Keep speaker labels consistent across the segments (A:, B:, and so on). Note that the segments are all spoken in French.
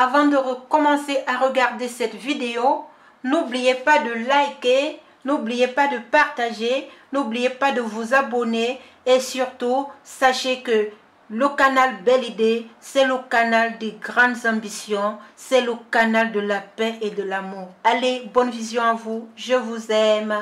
A: avant de recommencer à regarder cette vidéo, n'oubliez pas de liker, n'oubliez pas de partager, n'oubliez pas de vous abonner et surtout, sachez que le canal Belle Idée, c'est le canal des grandes ambitions, c'est le canal de la paix et de l'amour. Allez, bonne vision à vous, je vous aime.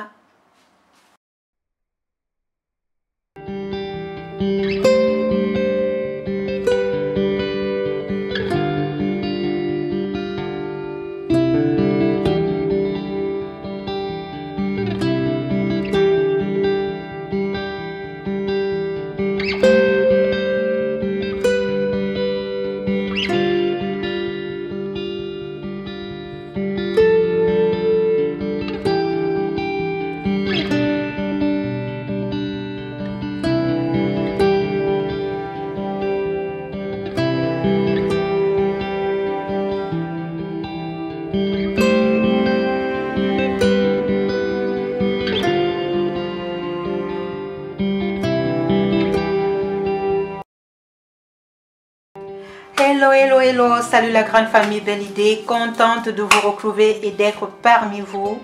A: Hello, hello, hello, salut la grande famille Belle Idée, contente de vous retrouver et d'être parmi vous.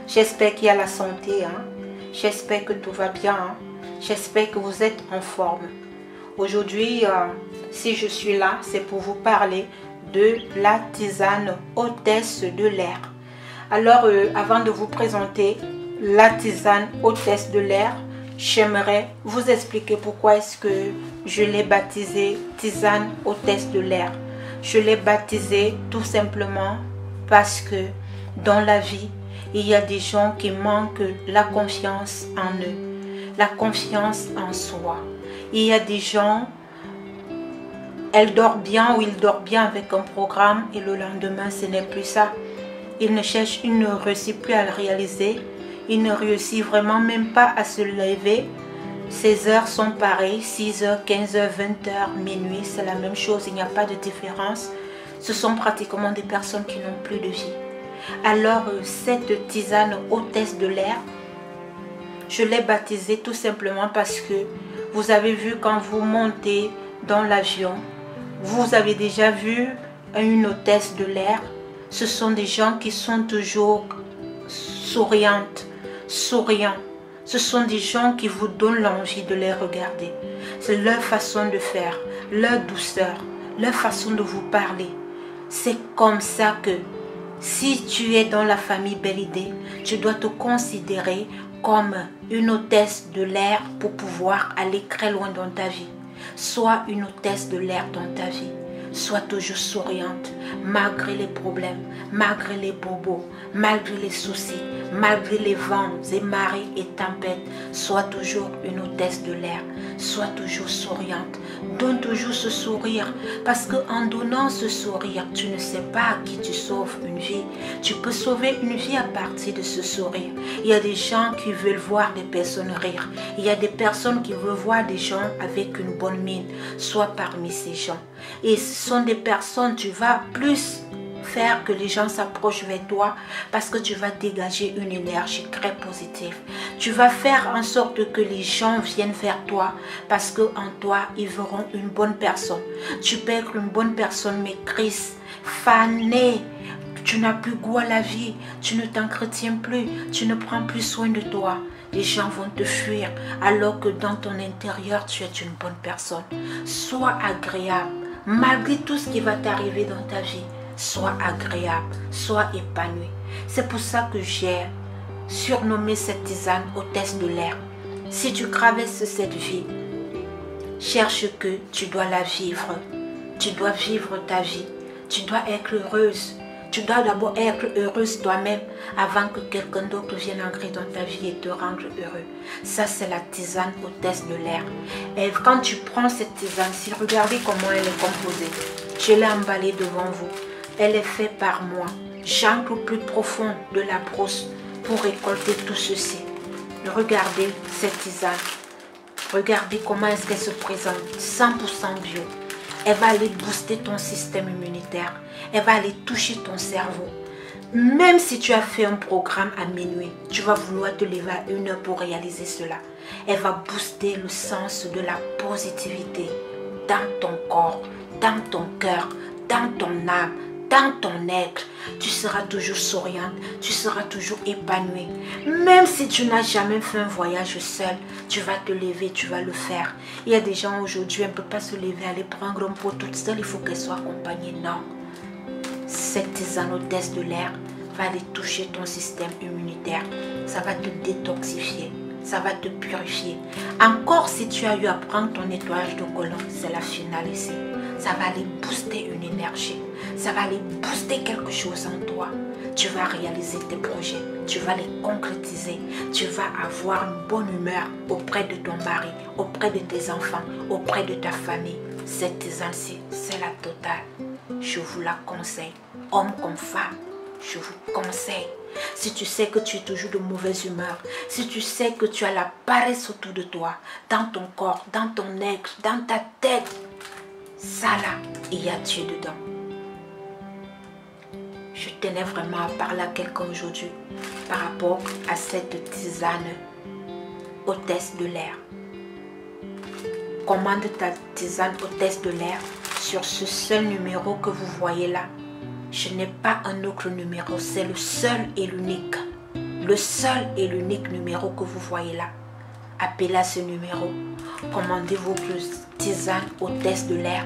A: J'espère qu'il y a la santé, j'espère que tout va bien, j'espère que vous êtes en forme. Aujourd'hui, si je suis là, c'est pour vous parler de la tisane hôtesse de l'air. Alors, avant de vous présenter la tisane hôtesse de l'air, j'aimerais vous expliquer pourquoi est-ce que je l'ai baptisée tisane hôtesse de l'air. Je l'ai baptisée tout simplement parce que dans la vie, il y a des gens qui manquent la confiance en eux, la confiance en soi. Il y a des gens, elle dort bien ou il dort bien avec un programme et le lendemain, ce n'est plus ça. Il ne réussit plus à le réaliser. Il ne réussit vraiment même pas à se lever. Ses heures sont pareilles, 6h, 15h, 20h, minuit, c'est la même chose, il n'y a pas de différence. Ce sont pratiquement des personnes qui n'ont plus de vie. Alors, cette tisane hôtesse de l'air, je l'ai baptisée tout simplement parce que vous avez vu quand vous montez dans l'avion, vous avez déjà vu une hôtesse de l'air. Ce sont des gens qui sont toujours souriants. Ce sont des gens qui vous donnent l'envie de les regarder. C'est leur façon de faire, leur douceur, leur façon de vous parler. C'est comme ça que si tu es dans la famille Belle Idée, tu dois te considérer comme une hôtesse de l'air pour pouvoir aller très loin dans ta vie. Sois une hôtesse de l'air dans ta vie. Sois toujours souriante, malgré les problèmes, malgré les bobos, malgré les soucis, malgré les vents et marées et tempêtes. Sois toujours une hôtesse de l'air, sois toujours souriante. Donne toujours ce sourire, parce qu'en donnant ce sourire, tu ne sais pas à qui tu sauves une vie. Tu peux sauver une vie à partir de ce sourire. Il y a des gens qui veulent voir des personnes rire. Il y a des personnes qui veulent voir des gens avec une bonne mine. Sois parmi ces gens. Et ce sont des personnes, tu vas plus faire que les gens s'approchent vers toi parce que tu vas dégager une énergie très positive. Tu vas faire en sorte que les gens viennent vers toi parce qu'en toi, ils verront une bonne personne. Tu peux être une bonne personne maîtrise, fanée. Tu n'as plus goût à la vie, tu ne t'entretiens plus, tu ne prends plus soin de toi. Les gens vont te fuir alors que dans ton intérieur, tu es une bonne personne. Sois agréable. Malgré tout ce qui va t'arriver dans ta vie, sois agréable, sois épanoui. C'est pour ça que j'ai surnommé cette tisane hôtesse de l'air. Si tu traverses cette vie, cherche que tu dois la vivre. Tu dois vivre ta vie. Tu dois être heureuse. Tu dois d'abord être heureuse toi-même avant que quelqu'un d'autre vienne entrer dans ta vie et te rendre heureux. Ça, c'est la tisane hôtesse de l'air. Et quand tu prends cette tisane-ci, regardez comment elle est composée. Je l'ai emballée devant vous. Elle est faite par moi. J'entre au plus profond de la brousse pour récolter tout ceci. Regardez cette tisane. Regardez comment est-ce qu'elle se présente. 100% bio. Elle va aller booster ton système immunitaire. Elle va aller toucher ton cerveau. Même si tu as fait un programme à minuit, tu vas vouloir te lever à 1 heure pour réaliser cela. Elle va booster le sens de la positivité dans ton corps, dans ton cœur, dans ton âme, dans ton être, tu seras toujours souriante, tu seras toujours épanouie. Même si tu n'as jamais fait un voyage seul, tu vas te lever, tu vas le faire. Il y a des gens aujourd'hui, elle ne peut pas se lever, aller prendre un pot toute seule, il faut qu'elle soit accompagnée. Non. Cette tisane hôtesse de l'air va aller toucher ton système immunitaire. Ça va te détoxifier, ça va te purifier. Encore si tu as eu à prendre ton nettoyage de colon, c'est la finale ici. Ça va aller booster une énergie. Ça va aller booster quelque chose en toi. Tu vas réaliser tes projets. Tu vas les concrétiser. Tu vas avoir une bonne humeur auprès de ton mari, auprès de tes enfants, auprès de ta famille. Cette tisane-ci, c'est la totale. Je vous la conseille. Homme comme femme, je vous conseille. Si tu sais que tu es toujours de mauvaise humeur, si tu sais que tu as la paresse autour de toi, dans ton corps, dans ton être, dans ta tête, ça là, il y a Dieu dedans. Je tenais vraiment à parler à quelqu'un aujourd'hui par rapport à cette tisane hôtesse de l'air. Commande ta tisane hôtesse de l'air sur ce seul numéro que vous voyez là. Je n'ai pas un autre numéro, c'est le seul et l'unique. Le seul et l'unique numéro que vous voyez là. Appelez à ce numéro. Commandez vos tisanes hôtesse de l'air.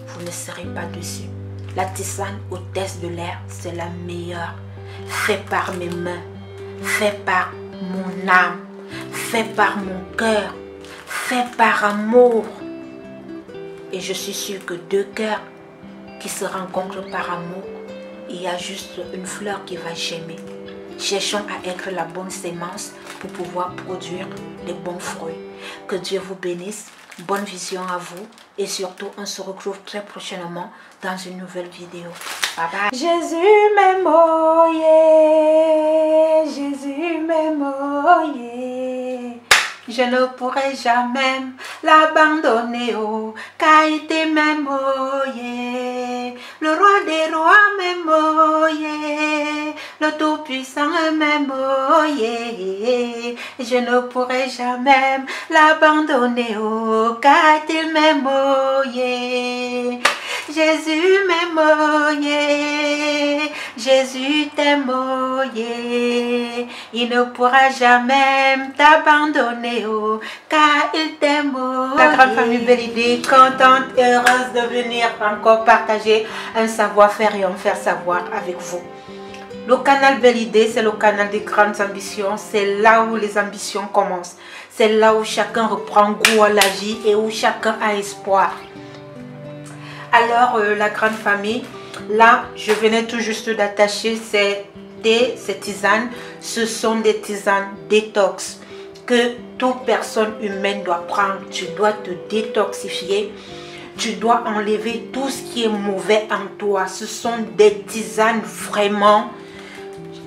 A: Vous ne serez pas dessus. La tisane hôtesse de l'air, c'est la meilleure. Fait par mes mains, fait par mon âme, fait par mon cœur, fait par amour. Et je suis sûre que deux cœurs qui se rencontrent par amour, il y a juste une fleur qui va germer. Cherchons à être la bonne sémence pour pouvoir produire les bons fruits. Que Dieu vous bénisse. Bonne vision à vous. Et surtout, on se retrouve très prochainement dans une nouvelle vidéo. Bye bye. Jésus m'aime, oh yeah. Jésus m'aime, oh yeah. Je ne pourrai jamais l'abandonner, oh, car il t'aime, oh yeah. Le roi des rois m'aime, oh yeah. Le tout-puissant m'aime, oh yeah. Je ne pourrai jamais l'abandonner, oh, car il m'aime, oh yeah. Jésus m'aime, oh yeah. Jésus t'aime, oh yeah. Il ne pourra jamais t'abandonner, oh, car il t'aime, oh yeah. La grande famille Belle Idée, contente et heureuse de venir encore partager un savoir-faire et en faire savoir avec vous. Le canal Belle Idée, c'est le canal des grandes ambitions. C'est là où les ambitions commencent. C'est là où chacun reprend goût à la vie et où chacun a espoir. Alors, la grande famille, là, je venais tout juste d'attacher ces tisanes. Ce sont des tisanes détox que toute personne humaine doit prendre. Tu dois te détoxifier. Tu dois enlever tout ce qui est mauvais en toi. Ce sont des tisanes vraiment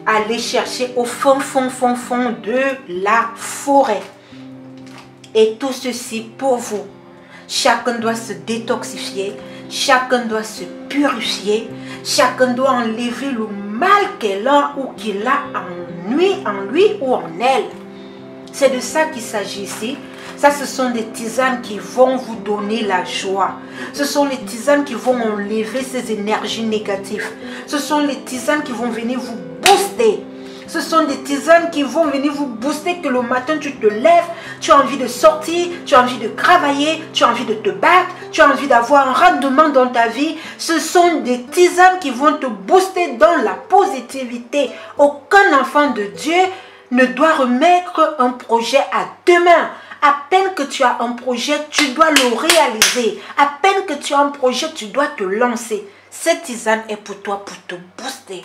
A: à aller chercher au fond de la forêt. Et tout ceci pour vous. Chacun doit se détoxifier. Chacun doit se purifier. Chacun doit enlever le mal qu'elle a ou qu'il a en lui ou en elle. C'est de ça qu'il s'agit ici. Ça, ce sont des tisanes qui vont vous donner la joie. Ce sont les tisanes qui vont enlever ces énergies négatives. Ce sont les tisanes qui vont venir vous booster. Ce sont des tisanes qui vont venir vous booster, que le matin tu te lèves, tu as envie de sortir, tu as envie de travailler, tu as envie de te battre, tu as envie d'avoir un rendement dans ta vie. Ce sont des tisanes qui vont te booster dans la positivité. Aucun enfant de Dieu ne doit remettre un projet à demain. À peine que tu as un projet, tu dois le réaliser. À peine que tu as un projet, tu dois te lancer. Cette tisane est pour toi, pour te booster.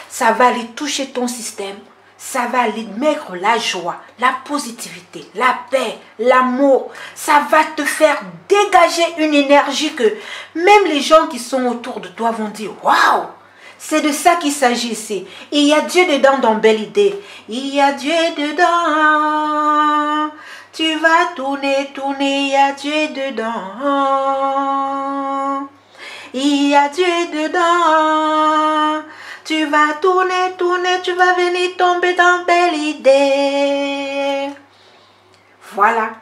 A: Ça va aller toucher ton système. Ça va aller mettre la joie, la positivité, la paix, l'amour. Ça va te faire dégager une énergie que même les gens qui sont autour de toi vont dire « Waouh !» C'est de ça qu'il s'agit ici. Il y a Dieu dedans dans Belle Idée. Il y a Dieu dedans. Tu vas tourner, il y a Dieu dedans. Il y a Dieu dedans. Tu vas tourner, tu vas venir tomber dans Belle Idée. Voilà.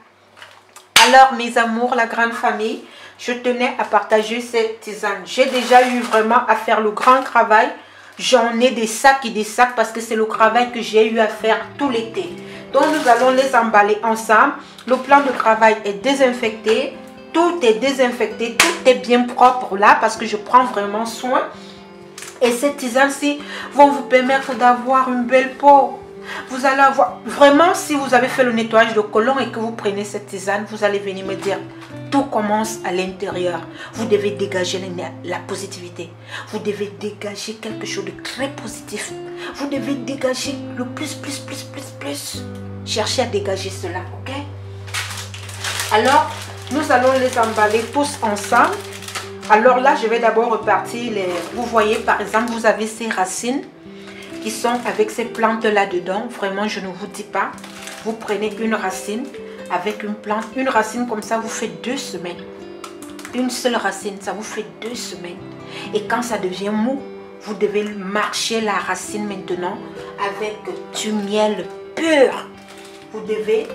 A: Alors mes amours, la grande famille, je tenais à partager cette tisane. J'ai déjà eu vraiment à faire le grand travail. J'en ai des sacs et des sacs parce que c'est le travail que j'ai eu à faire tout l'été. Donc nous allons les emballer ensemble. Le plan de travail est désinfecté. Tout est désinfecté, tout est bien propre là parce que je prends vraiment soin. Et cette tisane-ci vont vous permettre d'avoir une belle peau. Vous allez avoir, vraiment, si vous avez fait le nettoyage de côlon et que vous prenez cette tisane, vous allez venir me dire, tout commence à l'intérieur. Vous devez dégager la positivité. Vous devez dégager quelque chose de très positif. Vous devez dégager le plus. Cherchez à dégager cela, ok? Alors, nous allons les emballer tous ensemble. Alors là, je vais d'abord repartir. Vous voyez, par exemple, vous avez ces racines qui sont avec ces plantes là-dedans. Vraiment, je ne vous dis pas. Vous prenez une racine avec une plante. Une racine comme ça, vous faites 2 semaines. Une seule racine, ça vous fait 2 semaines. Et quand ça devient mou, vous devez marcher la racine maintenant avec du miel pur. Vous devez,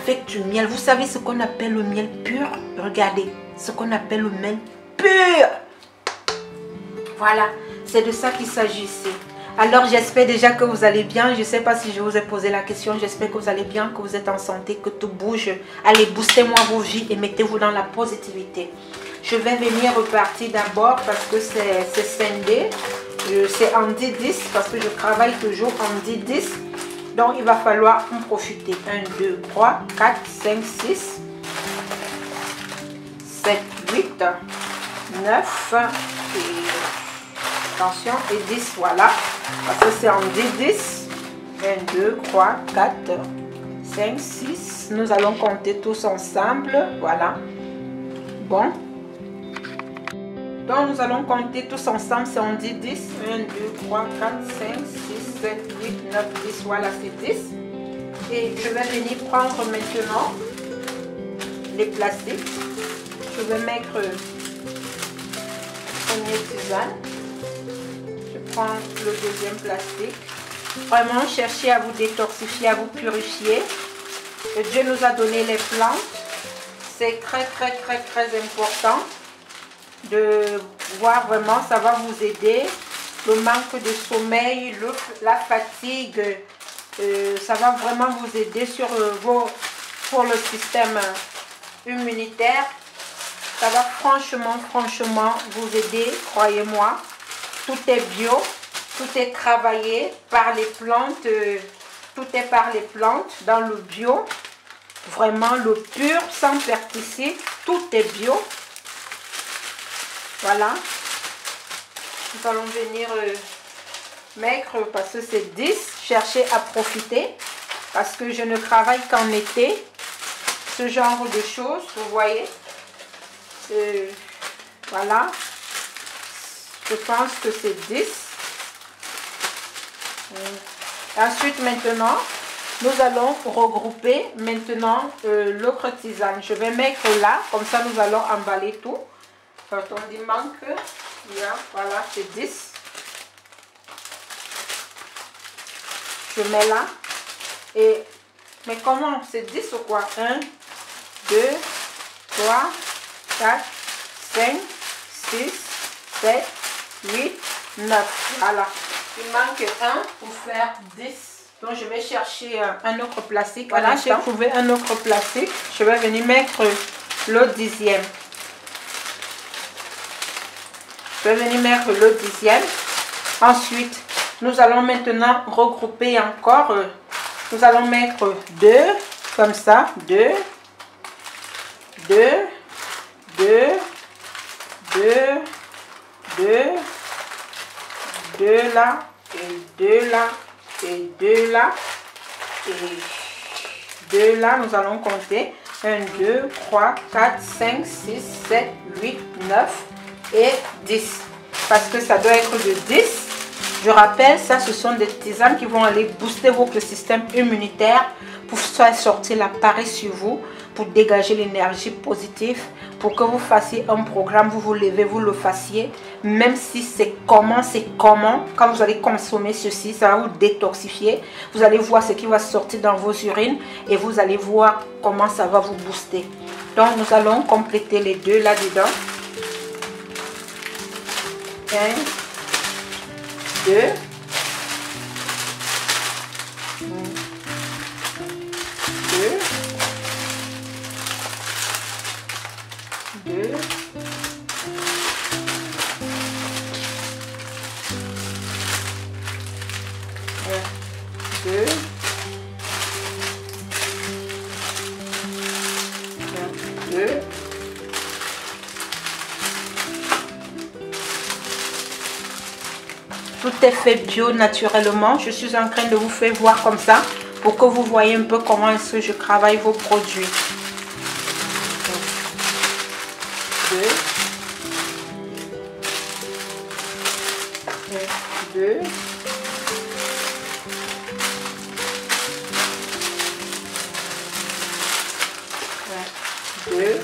A: avec du miel, vous savez ce qu'on appelle le miel pur? Regardez, ce qu'on appelle le miel pur. Voilà, c'est de ça qu'il s'agit ici. Alors j'espère déjà que vous allez bien. Je ne sais pas si je vous ai posé la question. J'espère que vous allez bien, que vous êtes en santé, que tout bouge. Allez, boostez-moi vos vies et mettez-vous dans la positivité. Je vais venir repartir d'abord parce que c'est scindé. C'est en 10-10 parce que je travaille toujours en 10-10. Donc il va falloir en profiter. 1, 2, 3, 4, 5, 6, 7, 8, 9 et... attention, et 10, voilà. Parce que c'est en 10. 1, 2, 3, 4, 5, 6. Nous allons compter tous ensemble. Voilà. Bon. Donc, nous allons compter tous ensemble. C'est en 10. 1, 2, 3, 4, 5, 6, 7, 8, 9, 10. Voilà, c'est 10. Et je vais venir prendre maintenant les plastiques. Je vais mettre premier tisane. Prendre le deuxième plastique. Vraiment, cherchez à vous détoxifier, à vous purifier. Dieu nous a donné les plantes. C'est très important de voir vraiment, ça va vous aider. Le manque de sommeil, la fatigue, ça va vraiment vous aider sur pour le système immunitaire. Ça va franchement vous aider, croyez-moi. Tout est bio, tout est travaillé par les plantes, tout est par les plantes dans le bio. Vraiment le pur, sans pesticides, tout est bio. Voilà. Nous allons venir mettre, parce que c'est 10, chercher à profiter. Parce que je ne travaille qu'en été. Ce genre de choses, vous voyez. Voilà. Je pense que c'est 10. Ensuite, maintenant, nous allons regrouper maintenant l'autre tisane. Je vais mettre là, comme ça nous allons emballer tout. Quand on dit manque, voilà, c'est 10. Je mets là. Et, mais comment? C'est 10 ou quoi? 1, 2, 3, 4, 5, 6, 7, 8, 9. Voilà. Il manque 1 pour faire 10. Donc je vais chercher un autre plastique. Voilà, j'ai trouvé un autre plastique. Je vais venir mettre le 10e. Je vais venir mettre le 10e. Ensuite, nous allons maintenant regrouper encore. Nous allons mettre 2, comme ça. 2, 2, 2, 2, 2, 2 là, et 2 là, et 2 là, et 2 là. Nous allons compter 1, 2, 3, 4, 5, 6, 7, 8, 9 et 10. Parce que ça doit être de 10. Je rappelle, ça ce sont des tisanes qui vont aller booster votre système immunitaire pour faire sortir la paresse sur vous, pour dégager l'énergie positive, pour que vous fassiez un programme, vous vous levez, vous le fassiez, même si c'est comment, quand vous allez consommer ceci, ça va vous détoxifier, vous allez voir ce qui va sortir dans vos urines et vous allez voir comment ça va vous booster. Donc nous allons compléter les deux là-dedans. 1, 2. 2. 2. 2. Tout est fait bio naturellement. Je suis en train de vous faire voir comme ça pour que vous voyez un peu comment est-ce que je travaille vos produits. 2. 2. 2.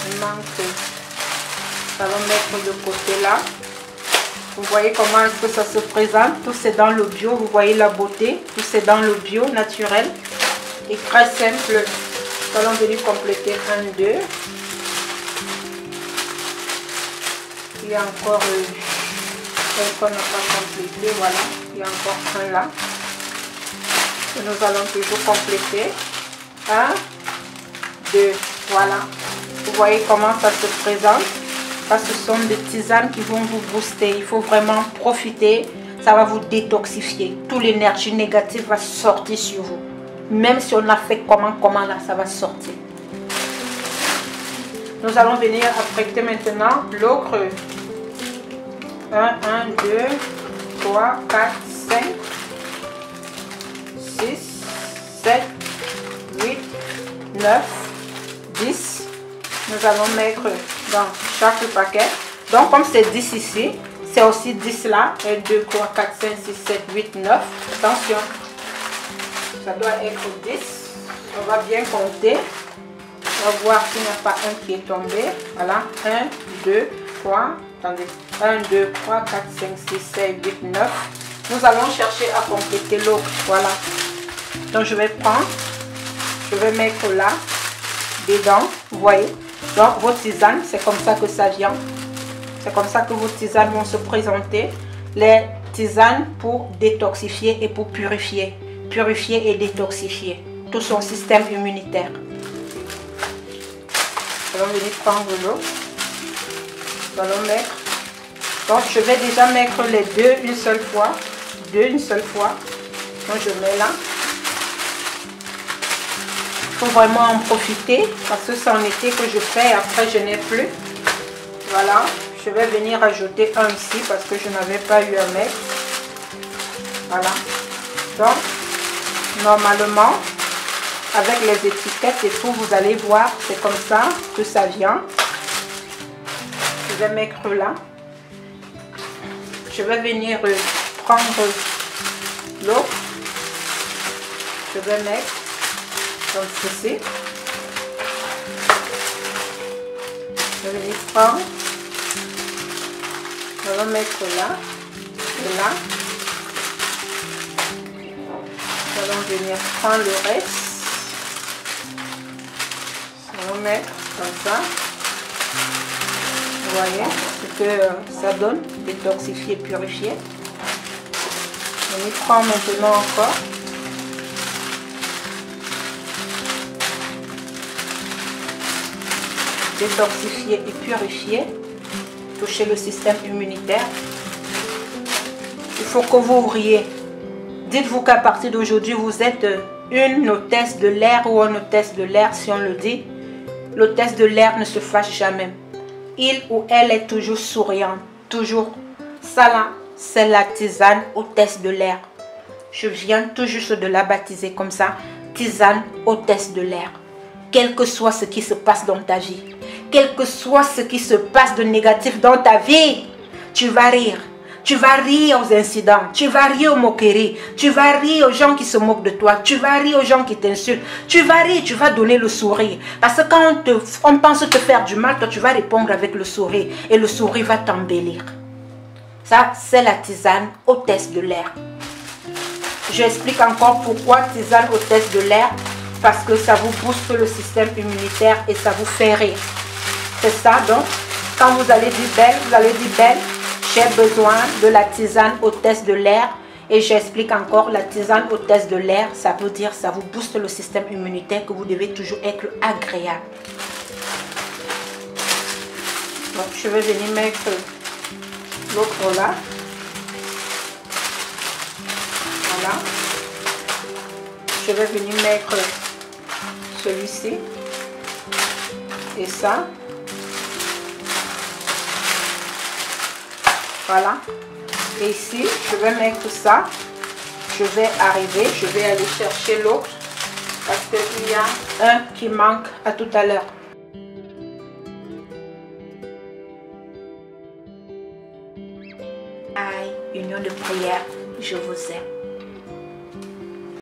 A: Il manque. Nous allons mettre de côté là. Vous voyez comment est-ce que ça se présente. Tout c'est dans le bio. Vous voyez la beauté. Tout c'est dans le bio naturel. Et très simple. Nous allons venir compléter 1, 2. Il y a encore un qu'on n'a pas complété. Voilà. Il y a encore un là. Et nous allons toujours compléter. 1, 2. Voilà. Vous voyez comment ça se présente. Ça, ce sont des tisanes qui vont vous booster. Il faut vraiment profiter. Ça va vous détoxifier. Toute l'énergie négative va sortir sur vous. Même si on a fait comment là, ça va sortir. Nous allons venir apprêter maintenant l'ocre. 1, 1, 2, 3, 4, 5, 6, 7, 8, 9, 10. Nous allons mettre dans chaque paquet. Donc comme c'est 10 ici, c'est aussi 10 là. 1, 2, 3, 4, 5, 6, 7, 8, 9. Attention. Ça doit être 10. On va bien compter. On va voir s'il n'y a pas un qui est tombé. Voilà. 1, 2, 3. Attendez. 1, 2, 3, 4, 5, 6, 7, 8, 9. Nous allons chercher à compléter l'autre. Voilà. Donc je vais prendre. Je vais mettre là. Dedans. Vous voyez. Donc vos tisanes, c'est comme ça que ça vient. C'est comme ça que vos tisanes vont se présenter. Les tisanes pour détoxifier et pour purifier. Purifier et détoxifier tout son système immunitaire. Nous allons venir prendre l'eau. Nous allons mettre. Donc je vais déjà mettre les deux une seule fois. Deux une seule fois. Donc je mets là. Il faut vraiment en profiter parce que c'est en été que je fais. Après je n'ai plus. Voilà. Je vais venir ajouter un ici parce que je n'avais pas eu à mettre. Voilà. Donc normalement, avec les étiquettes et tout, vous allez voir, c'est comme ça que ça vient. Je vais mettre là. Je vais venir prendre l'eau. Je vais mettre comme ceci. Je vais venir prendre. Je vais mettre là et là. Nous allons venir prendre le reste. On va mettre comme ça. Vous voyez ce que ça donne, détoxifier, purifier. On y prend maintenant encore. Détoxifier et purifier. Toucher le système immunitaire. Il faut que vous riez. Dites-vous qu'à partir d'aujourd'hui, vous êtes une hôtesse de l'air ou une hôtesse de l'air, si on le dit. L'hôtesse de l'air ne se fâche jamais. Il ou elle est toujours souriante, toujours. Ça là, c'est la tisane hôtesse de l'air. Je viens tout juste de la baptiser comme ça. Tisane hôtesse de l'air. Quel que soit ce qui se passe dans ta vie, quel que soit ce qui se passe de négatif dans ta vie, tu vas rire. Tu vas rire aux incidents, tu vas rire aux moqueries, tu vas rire aux gens qui se moquent de toi, tu vas rire aux gens qui t'insultent, tu vas rire, tu vas donner le sourire. Parce que quand on pense te faire du mal, toi tu vas répondre avec le sourire et le sourire va t'embellir. Ça, c'est la tisane hôtesse de l'air. J'explique encore pourquoi tisane hôtesse de l'air. Parce que ça vous booste le système immunitaire et ça vous fait rire. C'est ça, donc, quand vous allez dire belle, vous allez dire belle, j'ai besoin de la tisane hôtesse de l'air. Et j'explique encore, la tisane hôtesse de l'air, ça veut dire, ça vous booste le système immunitaire, que vous devez toujours être agréable. Donc, je vais venir mettre l'autre là. Voilà. Je vais venir mettre celui-ci et ça. Voilà. Et ici, je vais mettre ça. Je vais arriver, je vais aller chercher l'autre parce qu'il y a un qui manque à tout à l'heure. Aïe, union de prière, je vous aime.